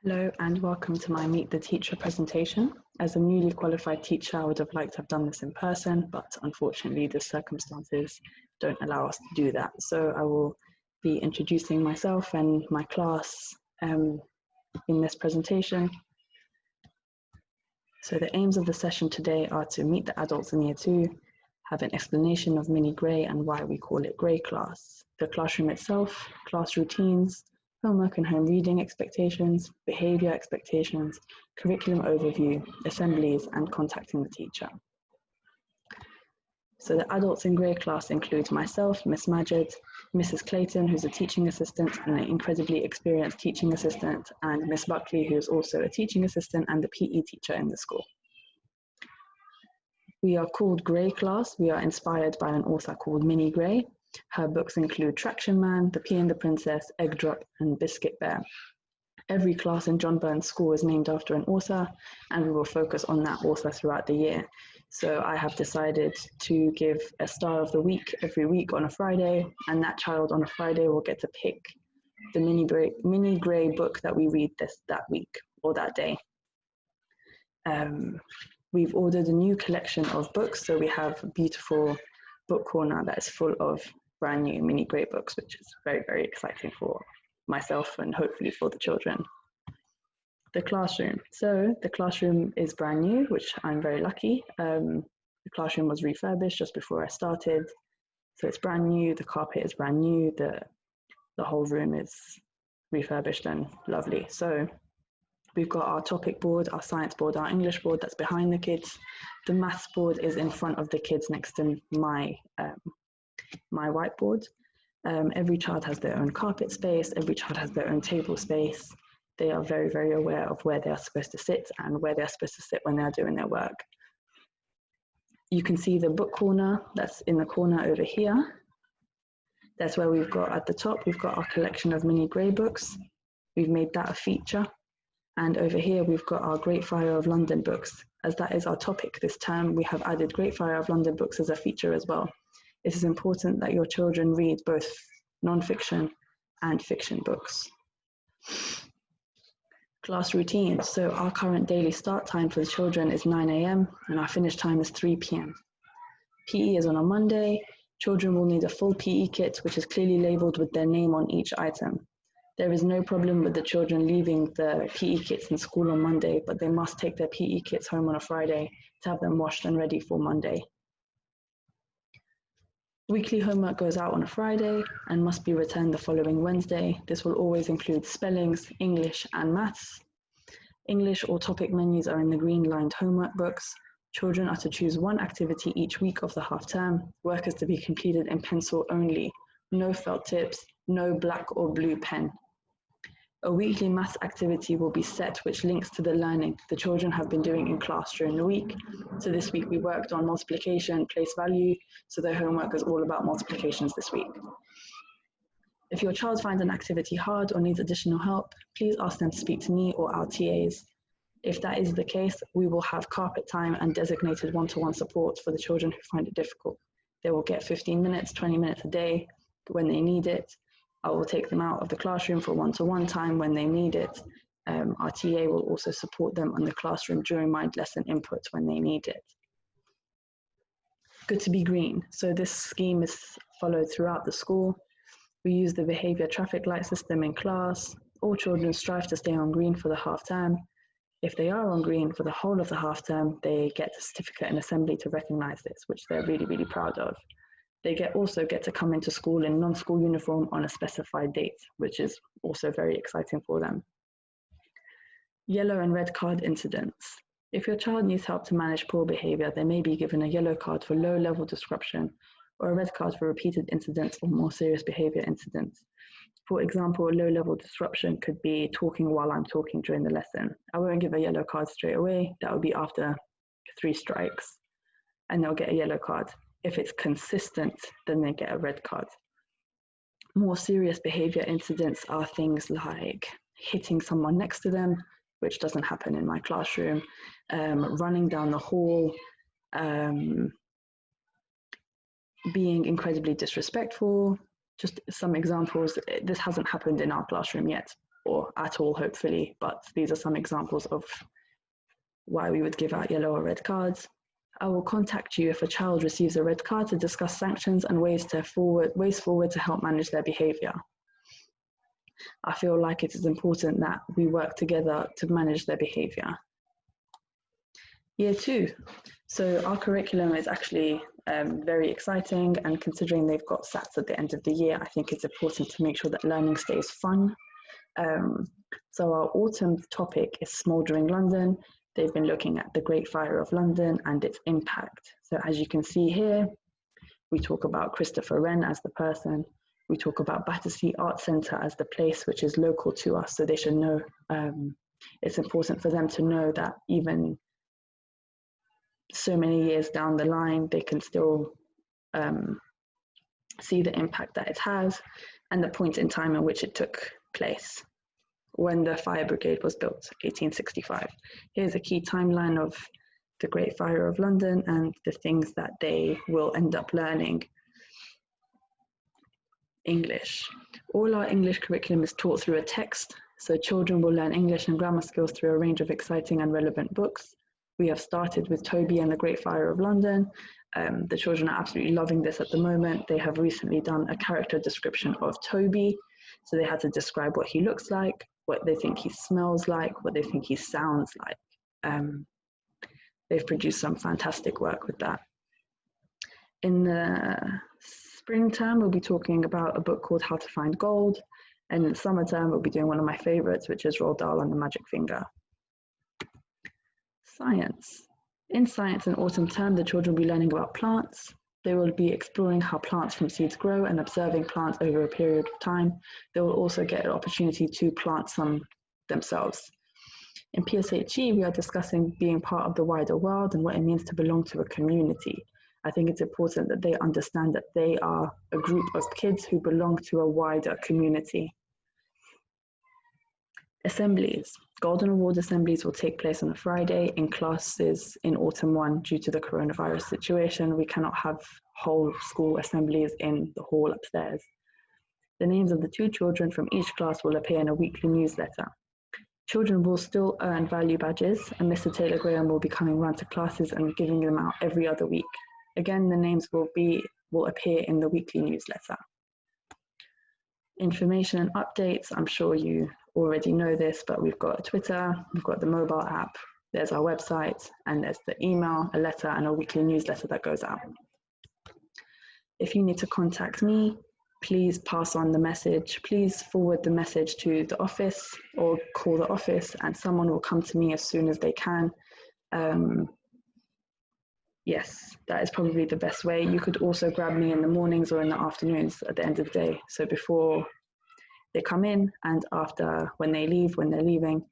Hello and welcome to my Meet the Teacher presentation. As a newly qualified teacher, I would have liked to have done this in person, but unfortunately the circumstances don't allow us to do that. So I will be introducing myself and my class in this presentation. So the aims of the session today are to meet the adults in Year 2, have an explanation of Mini Grey and why we call it Grey Class, the classroom itself, class routines, homework and home reading expectations, behaviour expectations, curriculum overview, assemblies, and contacting the teacher. So the adults in Grey Class include myself, Miss Majid, Mrs. Clayton, who's a teaching assistant and an incredibly experienced teaching assistant, and Miss Buckley, who is also a teaching assistant and the PE teacher in the school. We are called Grey Class. We are inspired by an author called Mini Grey. Her books include Traction Man, The Pea and the Princess, Egg Drop, and Biscuit Bear. Every class in John Burns School is named after an author, and we will focus on that author throughout the year. So I have decided to give a star of the week every week on a Friday, and that child on a Friday will get to pick the Mini Grey book that we read that week or that day. We've ordered a new collection of books, so we have a beautiful book corner that is full of brand new Mini Grey books, which is very, very exciting for myself and hopefully for the children. The classroom. So the classroom is brand new, which I'm very lucky. The classroom was refurbished just before I started. So it's brand new, the carpet is brand new, the whole room is refurbished and lovely. So we've got our topic board, our science board, our English board that's behind the kids. The maths board is in front of the kids next to my whiteboard. Every child has their own carpet space, every child has their own table space. They are very, very aware of where they are supposed to sit and where they're supposed to sit when they're doing their work. You can see the book corner that's in the corner over here. That's where we've got at the top, we've got our collection of Mini Grey books. We've made that a feature. And over here, we've got our Great Fire of London books. As that is our topic this term, we have added Great Fire of London books as a feature as well. It is important that your children read both non-fiction and fiction books. Class routines. So our current daily start time for the children is 9 a.m. and our finish time is 3 p.m. PE is on a Monday. Children will need a full PE kit, which is clearly labelled with their name on each item. There is no problem with the children leaving the PE kits in school on Monday, but they must take their PE kits home on a Friday to have them washed and ready for Monday. Weekly homework goes out on a Friday and must be returned the following Wednesday. This will always include spellings, English, and maths. English or topic menus are in the green lined homework books. Children are to choose one activity each week of the half term. Work is to be completed in pencil only. No felt tips, no black or blue pen. A weekly maths activity will be set which links to the learning the children have been doing in class during the week. So this week we worked on multiplication, place value, so their homework is all about multiplications this week. If your child finds an activity hard or needs additional help, please ask them to speak to me or our TAs. If that is the case, we will have carpet time and designated one-to-one support for the children who find it difficult. They will get 15 minutes, 20 minutes a day when they need it. I will take them out of the classroom for one-to-one time when they need it. Our TA will also support them in the classroom during mind lesson input when they need it. Good to be green. So this scheme is followed throughout the school. We use the behaviour traffic light system in class. All children strive to stay on green for the half term. If they are on green for the whole of the half term, they get a certificate in assembly to recognise this, which they're really, really proud of. They also get to come into school in non-school uniform on a specified date, which is also very exciting for them. Yellow and red card incidents. If your child needs help to manage poor behaviour, they may be given a yellow card for low-level disruption or a red card for repeated incidents or more serious behaviour incidents. For example, a low-level disruption could be talking while I'm talking during the lesson. I won't give a yellow card straight away. That would be after 3 strikes, and they'll get a yellow card. If it's consistent, then they get a red card. More serious behaviour incidents are things like hitting someone next to them, which doesn't happen in my classroom, running down the hall, being incredibly disrespectful. Just some examples. This hasn't happened in our classroom yet, or at all, hopefully, but these are some examples of why we would give out yellow or red cards. I will contact you if a child receives a red card to discuss sanctions and ways forward to help manage their behaviour. I feel like it is important that we work together to manage their behaviour. Year 2. So our curriculum is actually very exciting, and considering they've got SATs at the end of the year, I think it's important to make sure that learning stays fun. So our autumn topic is Smouldering London. They've been looking at the Great Fire of London and its impact. So as you can see here, we talk about Christopher Wren as the person. We talk about Battersea Art Centre as the place, which is local to us. So they should know, it's important for them to know that even so many years down the line, they can still see the impact that it has and the point in time in which it took place. When the fire brigade was built, 1865. Here's a key timeline of the Great Fire of London and the things that they will end up learning. English. All our English curriculum is taught through a text, so children will learn English and grammar skills through a range of exciting and relevant books. We have started with Toby and the Great Fire of London. The children are absolutely loving this at the moment. They have recently done a character description of Toby, so they had to describe what he looks like, what they think he smells like, what they think he sounds like. They've produced some fantastic work with that. In the spring term, we'll be talking about a book called How to Find Gold. And in the summer term, we'll be doing one of my favorites, which is Roald Dahl and the Magic Finger. Science. In science in autumn term, the children will be learning about plants. They will be exploring how plants from seeds grow and observing plants over a period of time. They will also get an opportunity to plant some themselves. In PSHE, we are discussing being part of the wider world and what it means to belong to a community. I think it's important that they understand that they are a group of kids who belong to a wider community. Assemblies. Golden Award assemblies will take place on a Friday in classes in autumn 1 due to the coronavirus situation. We cannot have whole school assemblies in the hall upstairs. The names of the 2 children from each class will appear in a weekly newsletter. Children will still earn value badges, and Mr. Taylor Graham will be coming round to classes and giving them out every other week. Again, the names will appear in the weekly newsletter. Information and updates, I'm sure you already know this, but we've got Twitter, we've got the mobile app, there's our website, and there's the email, a letter, and a weekly newsletter that goes out. If you need to contact me, please pass on the message. Please forward the message to the office or call the office, and someone will come to me as soon as they can. Yes, that is probably the best way. You could also grab me in the mornings or in the afternoons at the end of the day. So before they come in and after when they're leaving,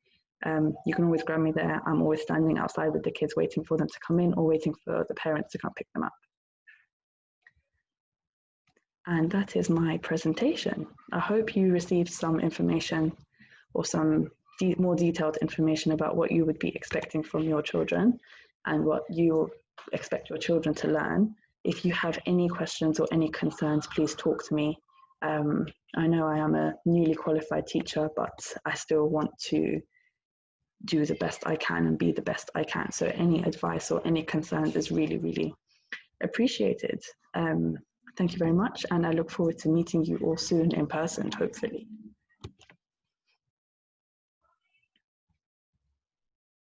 you can always grab me there. I'm always standing outside with the kids waiting for them to come in or waiting for the parents to come pick them up. And that is my presentation. I hope you received some information or some more detailed information about what you would be expecting from your children and what you expect your children to learn. If you have any questions or any concerns, please talk to me. I know I am a newly qualified teacher, but I still want to do the best I can and be the best I can. So any advice or any concerns is really, really appreciated. Thank you very much, and I look forward to meeting you all soon in person, hopefully.